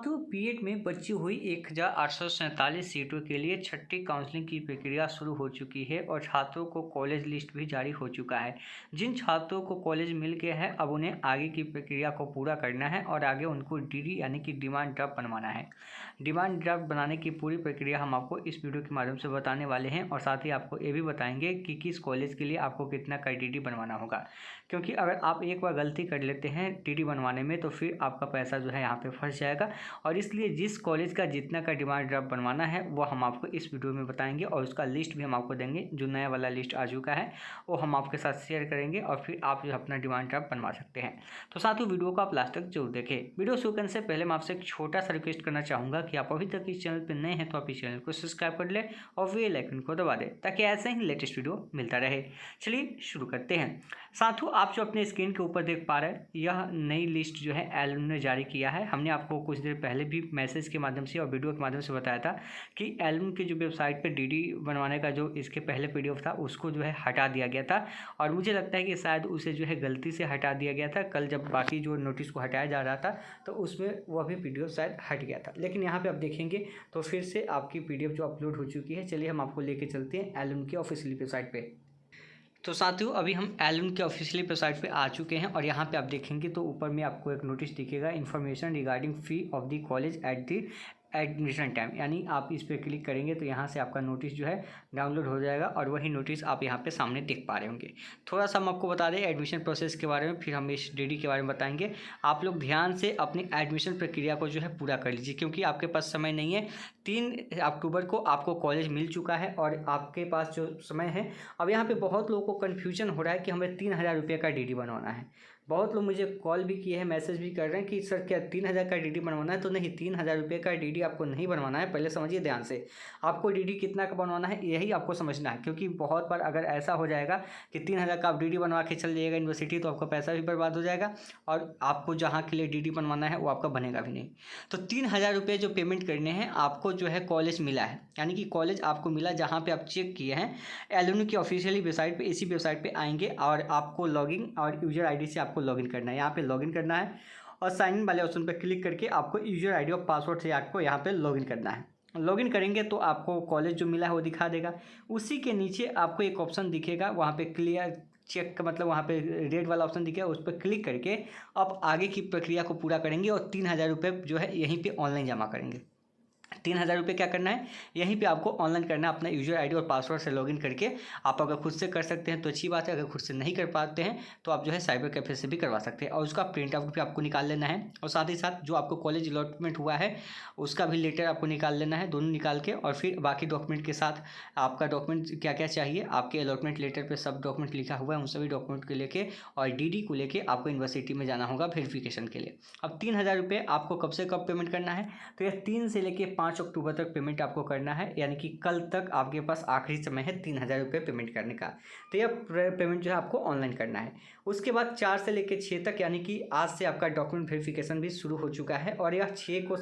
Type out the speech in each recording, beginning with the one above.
साथियों, बीएड में बची हुई 1847 सीटों के लिए छठी काउंसलिंग की प्रक्रिया शुरू हो चुकी है और छात्रों को कॉलेज लिस्ट भी जारी हो चुका है। जिन छात्रों को कॉलेज मिल गया है, अब उन्हें आगे की प्रक्रिया को पूरा करना है और आगे उनको डीडी यानी कि डिमांड ड्राफ्ट बनवाना है। डिमांड ड्राफ्ट बनाने की पूरी प्रक्रिया हम आपको इस वीडियो के माध्यम से बताने वाले हैं और साथ ही आपको ये भी बताएंगे कि किस कॉलेज के लिए आपको कितना का डीडी बनवाना होगा, क्योंकि अगर आप एक बार गलती कर लेते हैं डीडी बनवाने में तो फिर आपका पैसा जो है यहाँ पे फंस जाएगा। और इसलिए जिस कॉलेज का जितना का डिमांड ड्राफ्ट बनवाना है वो हम आपको इस वीडियो में बताएंगे और उसका लिस्ट भी हम आपको देंगे। जो नया वाला लिस्ट आ चुका है वो हम आपके साथ शेयर करेंगे और फिर आप जो अपना डिमांड ड्राफ्ट बनवा सकते हैं। तो साथियों, वीडियो को आप लास्ट तक जरूर देखें। वीडियो शुरू करने से पहले मैं आपसे एक छोटा सा रिक्वेस्ट करना चाहूँगा कि आप अभी तक इस चैनल पर नए हैं तो आप इस चैनल को सब्सक्राइब कर लें और बेल आइकन को दबा दें ताकि ऐसे ही लेटेस्ट वीडियो मिलता रहे। चलिए शुरू करते हैं। साथियों, आप जो अपने स्क्रीन के ऊपर देख पा रहे हैं यह नई लिस्ट जो है एलुम ने जारी किया है। हमने आपको कुछ देर पहले भी मैसेज के माध्यम से और वीडियो के माध्यम से बताया था कि एलुम की जो वेबसाइट पे डीडी बनवाने का जो इसके पहले पीडीएफ था उसको जो है हटा दिया गया था और मुझे लगता है कि शायद उसे जो है गलती से हटा दिया गया था। कल जब बाकी जो नोटिस को हटाया जा रहा था तो उसमें वह भी पीडीएफ शायद हट गया था, लेकिन यहाँ पर आप देखेंगे तो फिर से आपकी पीडीएफ जो अपलोड हो चुकी है। चलिए हम आपको लेके चलते हैं एलुम की ऑफिशियल वेबसाइट पर। तो साथियों, अभी हम एलुम के ऑफिशियल वेबसाइट पे आ चुके हैं और यहाँ पे आप देखेंगे तो ऊपर में आपको एक नोटिस दिखेगा, information regarding fee of the college at the admission time. यानी आप इस पर क्लिक करेंगे तो यहाँ से आपका नोटिस जो है डाउनलोड हो जाएगा और वही नोटिस आप यहाँ पे सामने देख पा रहे होंगे। थोड़ा सा हम आपको बता दें एडमिशन प्रोसेस के बारे में, फिर हम इस डीडी के बारे में बताएंगे। आप लोग ध्यान से अपनी एडमिशन प्रक्रिया को जो है पूरा कर लीजिए, क्योंकि आपके पास समय नहीं है। 3 अक्टूबर को आपको कॉलेज मिल चुका है और आपके पास जो समय है, अब यहाँ पे बहुत लोगों को कन्फ्यूजन हो रहा है कि हमें 3000 रुपये का डीडी बनवाना है। बहुत लोग मुझे कॉल भी किए हैं, मैसेज भी कर रहे हैं कि सर क्या 3000 का डीडी बनवाना है। तो नहीं, 3000 रुपये का डीडी आपको नहीं बनवाना है। पहले समझिए ध्यान से, आपको डीडी कितना का बनवाना है यही आपको समझना है, क्योंकि बहुत बार अगर ऐसा हो जाएगा कि 3000 का आप डीडी बनवा के चल जाइएगा यूनिवर्सिटी तो आपका पैसा भी बर्बाद हो जाएगा और आपको जहाँ के लिए डीडी बनवाना है वो आपका बनेगा भी नहीं। तो 3000 रुपये जो पेमेंट करने हैं आपको जो है कॉलेज मिला है, यानी कि कॉलेज आपको मिला जहाँ पर आप चेक किए हैं एलुमनी की ऑफिशियली वेबसाइट पर। इसी वेबसाइट पर आएंगे और आपको लॉगिन और यूजर आई डी से आपको लॉगिन करना है। यहाँ पे लॉगिन करना है और साइन इन वाले ऑप्शन पर क्लिक करके आपको यूजर आईडी और पासवर्ड से आपको यहाँ पे लॉगिन करना है। लॉगिन करेंगे तो आपको कॉलेज जो मिला है वो दिखा देगा। उसी के नीचे आपको एक ऑप्शन दिखेगा, वहाँ पे क्लियर चेक का मतलब वहाँ पे रेड वाला ऑप्शन दिखेगा, उस पर क्लिक करके आप आगे की प्रक्रिया को पूरा करेंगे और 3000 रुपये जो है यहीं पर ऑनलाइन जमा करेंगे। 3000 रुपये क्या करना है, यहीं पे आपको ऑनलाइन करना है। अपना यूजर आईडी और पासवर्ड से लॉगिन करके आप अगर खुद से कर सकते हैं तो अच्छी बात है, अगर खुद से नहीं कर पाते हैं तो आप जो है साइबर कैफे से भी करवा सकते हैं और उसका प्रिंट आउट भी आपको निकाल लेना है। और साथ ही साथ जो आपको कॉलेज अलॉटमेंट हुआ है उसका भी लेटर आपको निकाल लेना है, दोनों निकाल के। और फिर बाकी डॉक्यूमेंट के साथ आपका डॉक्यूमेंट क्या क्या चाहिए, आपके अलॉटमेंट लेटर पर सब डॉक्यूमेंट लिखा हुआ है, उन सभी डॉक्यूमेंट को लेके और डीडी को लेके आपको यूनिवर्सिटी में जाना होगा वेरिफिकेशन के लिए। अब 3000 रुपये आपको कब से कब पेमेंट करना है, तो यह 3 से लेके 5 अक्टूबर तक पेमेंट आपको करना है, यानी कि कल तक आपके पास आखिरी समय है 3000 रुपये पेमेंट करने का। तो यह पेमेंट जो है आपको ऑनलाइन करना है। उसके बाद 4 से लेकर 6 तक, यानी कि आज से आपका डॉक्यूमेंट वेरिफिकेशन भी शुरू हो चुका है और यह 6 को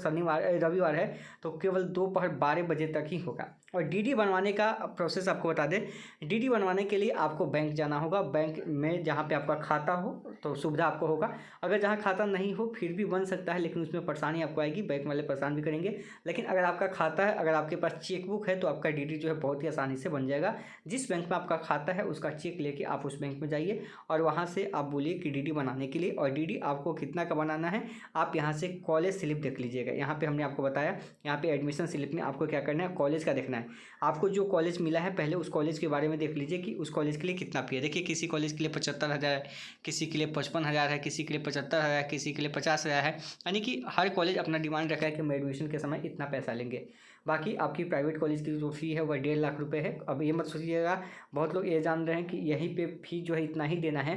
रविवार है तो केवल दोपहर 12 बजे तक ही होगा। और डीडी बनवाने का प्रोसेस आपको बता दें, डीडी बनवाने के लिए आपको बैंक जाना होगा। बैंक में जहाँ पे आपका खाता हो तो सुविधा आपको होगा, अगर जहाँ खाता नहीं हो फिर भी बन सकता है, लेकिन उसमें परेशानी आपको आएगी, बैंक वाले परेशान भी करेंगे। लेकिन अगर आपका खाता है, अगर आपके पास चेकबुक है तो आपका डीडी जो है बहुत ही आसानी से बन जाएगा। जिस बैंक में आपका खाता है उसका चेक लेके आप उस बैंक में जाइए और वहाँ से आप बोलिए कि डीडी बनाने के लिए, और डीडी आपको कितना का बनाना है आप यहाँ से कॉलेज स्लिप देख लीजिएगा। यहाँ पे हमने आपको बताया, यहाँ पे एडमिशन स्लिप में आपको क्या करना है, कॉलेज का देखना है। आपको जो कॉलेज मिला है पहले उस कॉलेज के बारे में देख लीजिए कि उस कॉलेज के लिए कितना फी है। देखिए, किसी कॉलेज के लिए 75,000 है, किसी के लिए 55,000 है, किसी के लिए 75,000 है, किसी के लिए 50,000 है। यानी कि हर कॉलेज अपना डिमांड रखा है कि हम एडमिशन के समय इतना पैसा लेंगे। बाकी आपकी प्राइवेट कॉलेज की जो फ़ी है वह 1.5 लाख रुपए है। अब ये मत सोचिएगा, बहुत लोग ये जान रहे हैं कि यहीं पे फ़ी जो है इतना ही देना है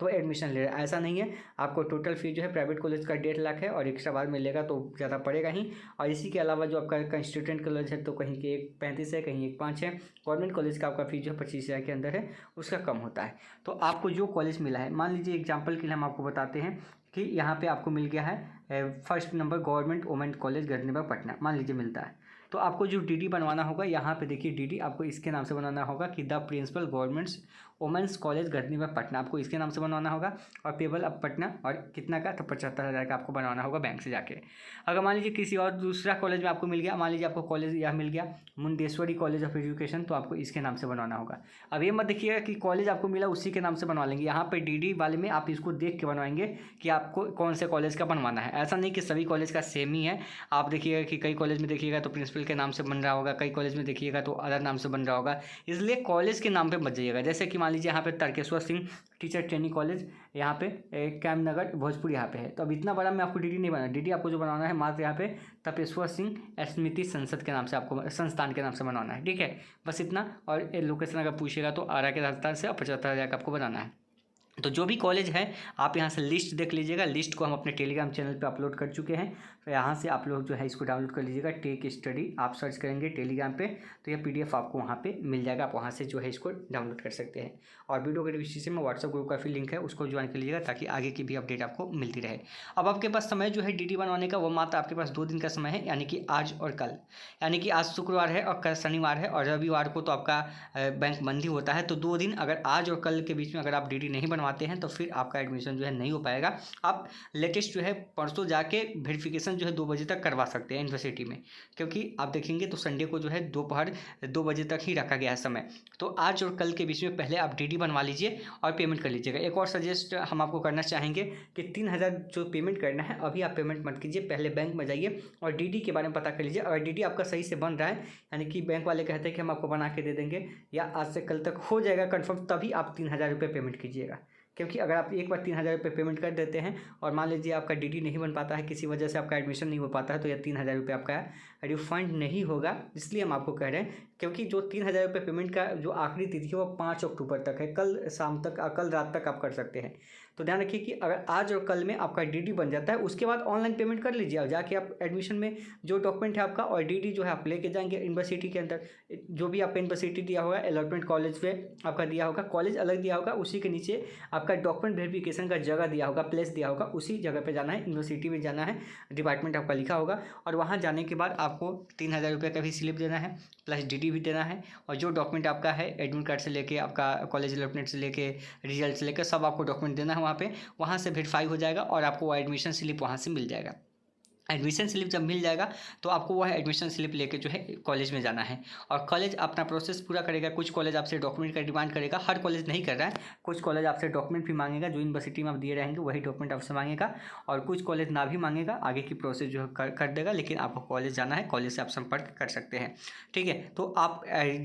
तो एडमिशन ले रहा है, ऐसा नहीं है। आपको टोटल फ़ी जो है प्राइवेट कॉलेज का 1.5 लाख है और एक्स्ट्रा बाद में लेगा तो ज़्यादा पड़ेगा ही। और इसी के अलावा जो आपका स्टूडेंट कॉलेज है तो कहीं के 1.35 है, कहीं 1.5 है। गवर्नमेंट कॉलेज का आपका फ़ी जो है 25,000 के अंदर है, उसका कम होता है। तो आपको जो कॉलेज मिला है, मान लीजिए एग्जाम्पल के लिए हम आपको बताते हैं कि यहाँ पर आपको मिल गया है first number government women college Gandhinagar Patna, मान लीजिए मिलता है। तो आपको जो डीडी बनवाना होगा, यहाँ पे देखिए डीडी आपको इसके नाम से बनाना होगा कि the principal government's women's college Gardanibagh Patna, आपको इसके नाम से बनवाना होगा। और पेबल अब पटना, और कितना का, तो 75,000 का आपको बनवाना होगा बैंक से जाके। अगर मान लीजिए किसी और दूसरा कॉलेज में आपको मिल गया, मान लीजिए आपको कॉलेज यह मिल गया मुंडेश्वरी कॉलेज ऑफ एजुकेशन, तो आपको इसके नाम से बनवाना होगा। अब ये मत देखिएगा कि कॉलेज आपको मिला उसी के नाम से बनवा लेंगे, यहाँ पे डीडी वाले में आप इसको देख के बनवाएंगे कि आपको कौन से कॉलेज का बनवाना है। ऐसा नहीं कि सभी कॉलेज का सेम ही है। आप देखिएगा कि कई कॉलेज में देखिएगा तो प्रिंसिपल के नाम से बन रहा होगा, कई कॉलेज में देखिएगा तो अदर नाम से बन रहा होगा, इसलिए कॉलेज के नाम पे मत जाइएगा। जैसे कि मान लीजिए यहाँ पे Tarkeshwar Singh teacher training college यहाँ पे कैम नगर भोजपुर यहाँ पे है, तो अब इतना बड़ा में आपको डीडी नहीं बनाना। डीडी आपको जो बनाना है मात्र यहाँ पे तपेश्वर सिंह स्मृति संसद के नाम से, आपको संस्थान के नाम से बनाना है, ठीक है, बस इतना। और लोकेशन अगर पूछिएगा तो आरा के राजस्थान से, और 75,000 का आपको बनाना है। तो जो भी कॉलेज है आप यहाँ से लिस्ट देख लीजिएगा। लिस्ट को हम अपने टेलीग्राम चैनल पे अपलोड कर चुके हैं, तो यहाँ से आप लोग जो है इसको डाउनलोड कर लीजिएगा। टेक स्टडी आप सर्च करेंगे टेलीग्राम पे, तो यह PDF आपको वहाँ पे मिल जाएगा, आप वहाँ से जो है इसको डाउनलोड कर सकते हैं। और वीडियो के डिस्क्रिप्शन में व्हाट्सअप ग्रुप का भी लिंक है, उसको ज्वाइन कर लीजिएगा ताकि आगे की भी अपडेट आपको मिलती रहे। अब आपके पास समय जो है DD बनवाने का वो मात्र आपके पास 2 दिन का समय है, यानी कि आज और कल। यानी कि आज शुक्रवार है और कल शनिवार है, और रविवार को तो आपका बैंक बंद ही होता है। तो 2 दिन अगर आज और कल के बीच में अगर आप DD नहीं बनवाते हैं तो फिर आपका एडमिशन जो है नहीं हो पाएगा। आप लेटेस्ट जो है परसों जाके वेरिफिकेशन जो है 2 बजे तक करवा सकते हैं यूनिवर्सिटी में, क्योंकि आप देखेंगे तो संडे को जो है दोपहर 2 बजे तक ही रखा गया है समय। तो आज और कल के बीच में पहले आप DD बनवा लीजिए और पेमेंट कर लीजिएगा। एक और सजेस्ट हम आपको करना चाहेंगे कि 3,000 जो पेमेंट करना है अभी आप पेमेंट मत कीजिए, पहले बैंक में जाइए और DD के बारे में पता कर लीजिए। अगर DD आपका सही से बन रहा है, यानी कि बैंक वाले कहते हैं कि हम आपको बना के दे देंगे या आज से कल तक हो जाएगा कंफर्म, तभी आप 3,000 रुपये पेमेंट कीजिएगा। क्योंकि अगर आप एक बार 3,000 रुपये पेमेंट कर देते हैं और मान लीजिए आपका DD नहीं बन पाता है, किसी वजह से आपका एडमिशन नहीं हो पाता है, तो यह 3,000 रुपये आपका रिफंड नहीं होगा। इसलिए हम आपको कह रहे हैं, क्योंकि जो 3,000 रुपये पेमेंट का जो आखिरी तिथि है वो 5 अक्टूबर तक है, कल शाम तक, कल रात तक आप कर सकते हैं। तो ध्यान रखिए कि अगर आज और कल में आपका DD बन जाता है, उसके बाद ऑनलाइन पेमेंट कर लीजिए और जाके आप एडमिशन में जो डॉक्यूमेंट है आपका और DD जो है आप लेके जाएंगे यूनिवर्सिटी के अंदर। जो भी आपका यूनिवर्सिटी दिया होगा, अलॉटमेंट कॉलेज पे आपका दिया होगा, कॉलेज अलग दिया होगा, उसी के नीचे आपका डॉक्यूमेंट वेरिफिकेशन का जगह दिया होगा, प्लेस दिया होगा, उसी जगह पे जाना है, यूनिवर्सिटी में जाना है, डिपार्टमेंट आपका लिखा होगा। और वहाँ जाने के बाद आपको 3,000 रुपये का भी स्लिप देना है, प्लस DD भी देना है। और जो डॉक्यूमेंट आपका है एडमिट कार्ड से लेके आपका कॉलेज अलॉटमेंट से लेके रिजल्ट से लेकर सब आपको डॉक्यूमेंट देना है वहाँ पे। वहाँ से वेरीफाई हो जाएगा और आपको एडमिशन स्लिप वहाँ से मिल जाएगा। एडमिशन स्लिप जब मिल जाएगा तो आपको वह एडमिशन स्लिप लेके जो है कॉलेज में जाना है और कॉलेज अपना प्रोसेस पूरा करेगा। कुछ कॉलेज आपसे डॉक्यूमेंट का डिमांड करेगा, हर कॉलेज नहीं कर रहा है, कुछ कॉलेज आपसे डॉक्यूमेंट भी मांगेगा, जो यूनिवर्सिटी में आप दिए रहेंगे वही डॉक्यूमेंट आपसे मांगेगा, और कुछ कॉलेज ना भी मांगेगा, आगे की प्रोसेस जो है कर देगा, लेकिन आपको कॉलेज जाना है, कॉलेज से आप संपर्क कर सकते हैं। ठीक है, तो आप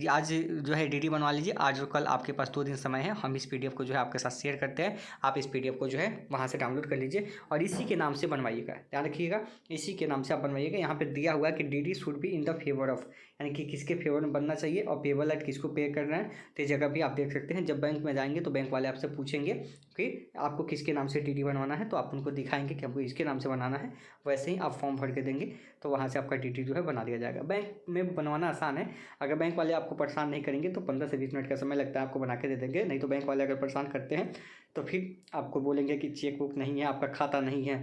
आज जो है DD बनवा लीजिए, आज और कल आपके पास 2 दिन समय है। हम इस PDF को जो है आपके साथ शेयर करते हैं, आप इस PDF को जो है वहाँ से डाउनलोड कर लीजिए और इसी के नाम से बनवाइएगा। ध्यान रखिएगा, इसी के नाम से आप बनवाइएगा। यहाँ पे दिया हुआ है कि DD should be in the favour of, यानी कि किसके फेवर में बनना चाहिए और पेबल एट किसको पे कर रहे हैं, तो जगह भी आप देख सकते हैं। जब बैंक में जाएंगे तो बैंक वाले आपसे पूछेंगे कि आपको किसके नाम से DD बनवाना है, तो आप उनको दिखाएंगे कि हमको इसके नाम से बनाना है, वैसे ही आप फॉर्म भर के देंगे तो वहाँ से आपका DD जो है बना दिया जाएगा। बैंक में बनवाना आसान है, अगर बैंक वाले आपको परेशान नहीं करेंगे तो 15 से 20 मिनट का समय लगता है, आपको बना के दे देंगे। नहीं तो बैंक वाले अगर परेशान करते हैं तो फिर आपको बोलेंगे कि चेक बुक नहीं है, आपका खाता नहीं है,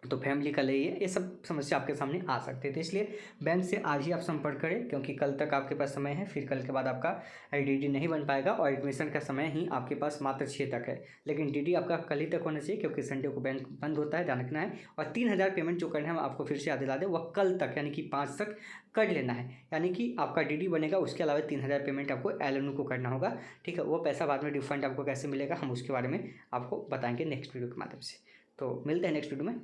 तो फैमिली का ले ये सब समस्या आपके सामने आ सकते हैं। तो इसलिए बैंक से आज ही आप संपर्क करें, क्योंकि कल तक आपके पास समय है, फिर कल के बाद आपका DD नहीं बन पाएगा और एडमिशन का समय ही आपके पास मात्र 6 तक है। लेकिन DD आपका कल ही तक होना चाहिए, क्योंकि संडे को बैंक बंद होता है, ध्यान रखना है। और 3,000 पेमेंट जो करना है, हम आपको फिर से याद दिला दें, वह कल तक यानी कि 5 तक कर लेना है। यानी कि आपका DD बनेगा, उसके अलावा 3,000 पेमेंट आपको LNU को करना होगा। ठीक है, वो पैसा बाद में रिफंड आपको कैसे मिलेगा हम उसके बारे में आपको बताएंगे नेक्स्ट वीडियो के माध्यम से। तो मिलते हैं नेक्स्ट वीडियो में।